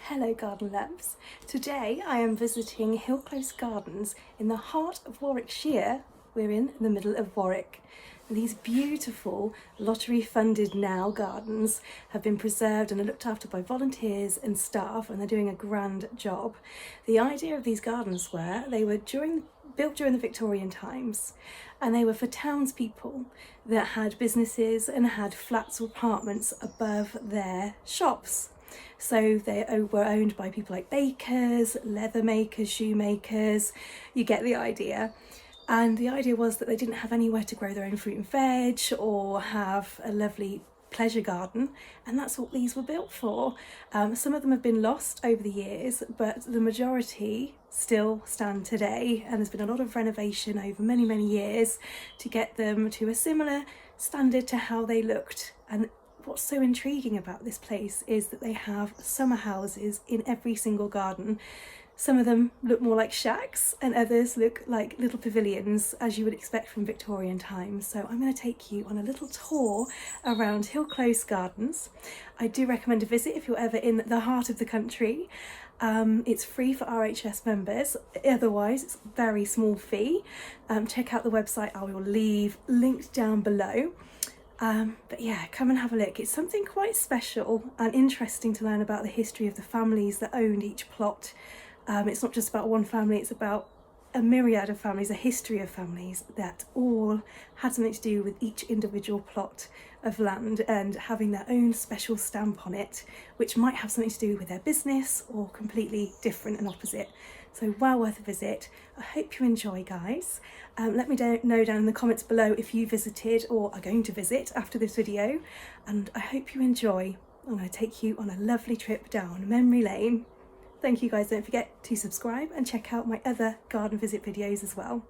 Hello garden loves. Today I am visiting Hill Close Gardens in the heart of Warwickshire. We're in the middle of Warwick. These beautiful lottery funded now gardens have been preserved and are looked after by volunteers and staff, and they're doing a grand job. The idea of these gardens were they were built during the Victorian times, and they were for townspeople that had businesses and had flats or apartments above their shops. So they were owned by people like bakers, leather makers, shoemakers, you get the idea. And the idea was that they didn't have anywhere to grow their own fruit and veg or have a lovely pleasure garden, and that's what these were built for. Some of them have been lost over the years, but the majority still stand today, and there's been a lot of renovation over many years to get them to a similar standard to how they looked. And what's so intriguing about this place is that they have summer houses in every single garden. Some of them look more like shacks and others look like little pavilions, as you would expect from Victorian times. So I'm going to take you on a little tour around Hill Close Gardens. I do recommend a visit if you're ever in the heart of the country. It's free for RHS members, otherwise it's a very small fee. Check out the website, I will leave linked down below. But yeah, come and have a look. It's something quite special and interesting to learn about the history of the families that owned each plot. It's not just about one family, it's about a myriad of families, a history of families that all had something to do with each individual plot of land and having their own special stamp on it, which might have something to do with their business or completely different and opposite. So well worth a visit. I hope you enjoy, guys. Let me know down in the comments below if you visited or are going to visit after this video, and I hope you enjoy. I'm going to take you on a lovely trip down memory lane. Thank you guys, don't forget to subscribe and check out my other garden visit videos as well.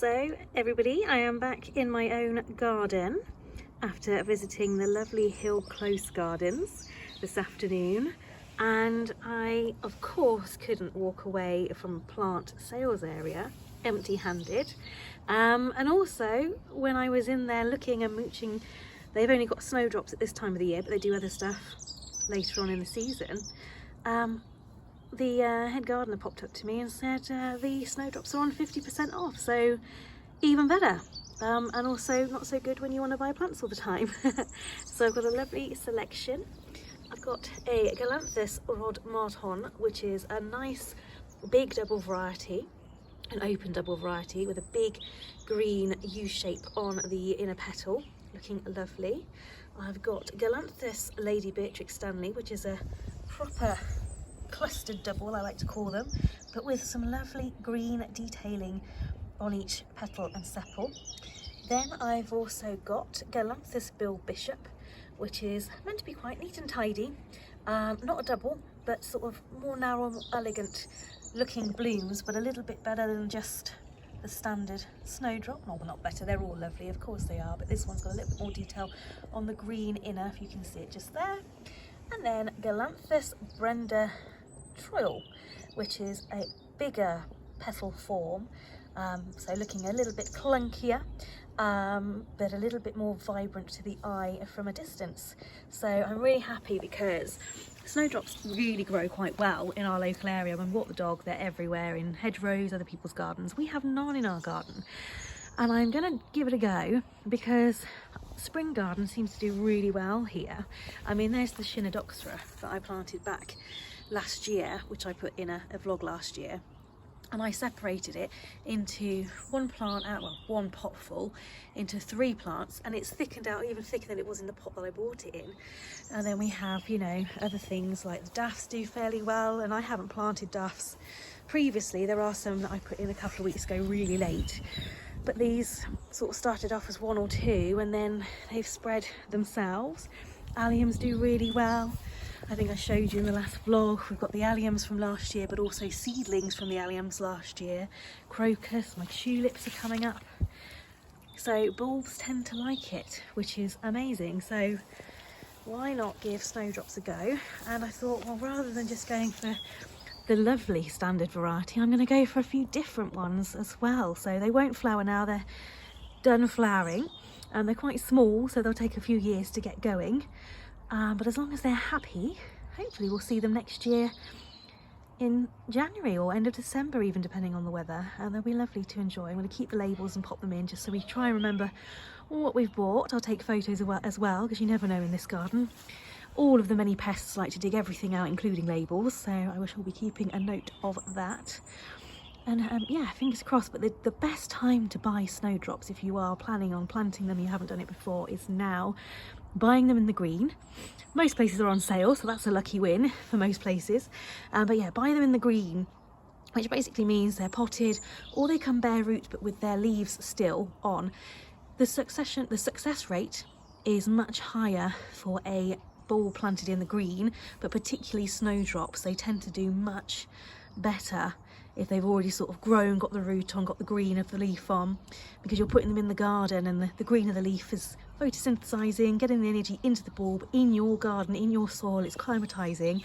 So everybody, I am back in my own garden after visiting the lovely Hill Close Gardens this afternoon, and I of course couldn't walk away from the plant sales area empty-handed, and also when I was in there looking and mooching, they've only got snowdrops at this time of the year, but they do other stuff later on in the season. The head gardener popped up to me and said the snowdrops are on 50% off, so even better. And also not so good when you want to buy plants all the time. So I've got a lovely selection. I've got a Galanthus Rod Marton, which is a nice big double variety, an open double variety with a big green U shape on the inner petal, looking lovely. I've got Galanthus Lady Beatrix Stanley, which is a proper clustered double, I like to call them, but with some lovely green detailing on each petal and sepal. Then I've also got Galanthus Bill Bishop, which is meant to be quite neat and tidy, not a double, but sort of more narrow, more elegant looking blooms, but a little bit better than just the standard snowdrop. No, well, not better, they're all lovely, of course they are, but this one's got a little bit more detail on the green inner, if you can see it just there. And then Galanthus Brenda Troyle, which is a bigger petal form, so looking a little bit clunkier, but a little bit more vibrant to the eye from a distance. So I'm really happy because snowdrops really grow quite well in our local area. When we walk the dog, they're everywhere in hedgerows, other people's gardens. We have none in our garden, and I'm going to give it a go because spring garden seems to do really well here. I mean, there's the Chinodoxera that I planted back last year, which I put in a vlog last year, and I separated it into one plant out, well, one pot full into 3 plants, and it's thickened out even thicker than it was in the pot that I bought it in. And then we have, you know, other things like the daffs do fairly well, and I haven't planted daffs previously. There are some that I put in a couple of weeks ago really late, but these sort of started off as 1 or 2 and then they've spread themselves. Alliums do really well. I think I showed you in the last vlog, we've got the alliums from last year, but also seedlings from the alliums last year. Crocus, my tulips are coming up. So bulbs tend to like it, which is amazing. So why not give snowdrops a go? And I thought, well, rather than just going for the lovely standard variety, I'm going to go for a few different ones as well. So they won't flower now, they're done flowering, and they're quite small, so they'll take a few years to get going. But as long as they're happy, hopefully we'll see them next year in January or end of December, even depending on the weather, and they'll be lovely to enjoy. I'm going to keep the labels and pop them in just so we try and remember what we've bought. I'll take photos as well, because you never know in this garden. All of the many pests like to dig everything out, including labels, so I wish we'll be keeping a note of that. And yeah, fingers crossed. But the best time to buy snowdrops, if you are planning on planting them, you haven't done it before, is now. Buying them in the green. Most places are on sale, so that's a lucky win for most places. But yeah, buy them in the green, which basically means they're potted or they come bare root but with their leaves still on. The success rate is much higher for a bulb planted in the green, but particularly snowdrops, they tend to do much better if they've already sort of grown, got the root on, got the green of the leaf on, because you're putting them in the garden and the green of the leaf is photosynthesizing, getting the energy into the bulb in your garden, in your soil. It's climatizing,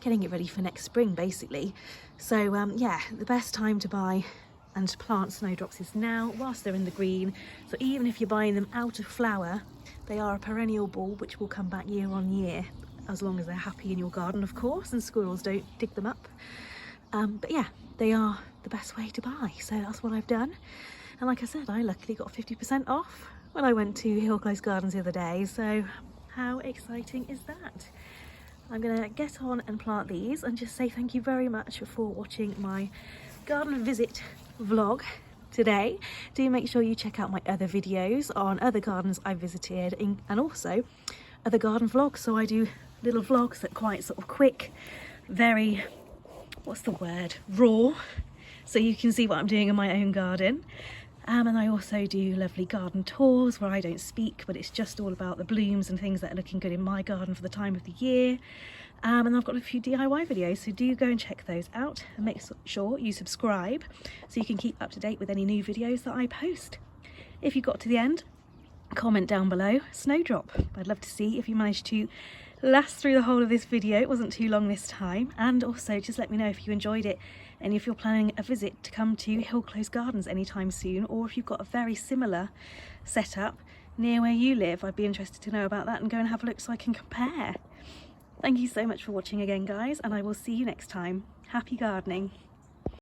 getting it ready for next spring basically. So yeah, the best time to buy and to plant snowdrops is now whilst they're in the green. So even if you're buying them out of flower, they are a perennial bulb which will come back year on year, as long as they're happy in your garden, of course, and squirrels don't dig them up. But yeah, they are the best way to buy, so that's what I've done. And like I said, I luckily got 50% off when I went to Hill Close Gardens the other day, so how exciting is that? I'm gonna get on and plant these and just say thank you very much for watching my garden visit vlog today. Do make sure you check out my other videos on other gardens I've visited and also other garden vlogs. So I do little vlogs that are quite sort of quick, very, what's the word, raw, so you can see what I'm doing in my own garden. And I also do lovely garden tours where I don't speak, but it's just all about the blooms and things that are looking good in my garden for the time of the year. And I've got a few DIY videos, so do go and check those out and make sure you subscribe so you can keep up to date with any new videos that I post. If you got to the end, comment down below Snowdrop. I'd love to see if you managed to last through the whole of this video. It wasn't too long this time. And also just let me know if you enjoyed it and if you're planning a visit to come to Hill Close Gardens anytime soon, or if you've got a very similar setup near where you live. I'd be interested to know about that and go and have a look so I can compare. Thank you so much for watching again, guys, and I will see you next time. Happy gardening.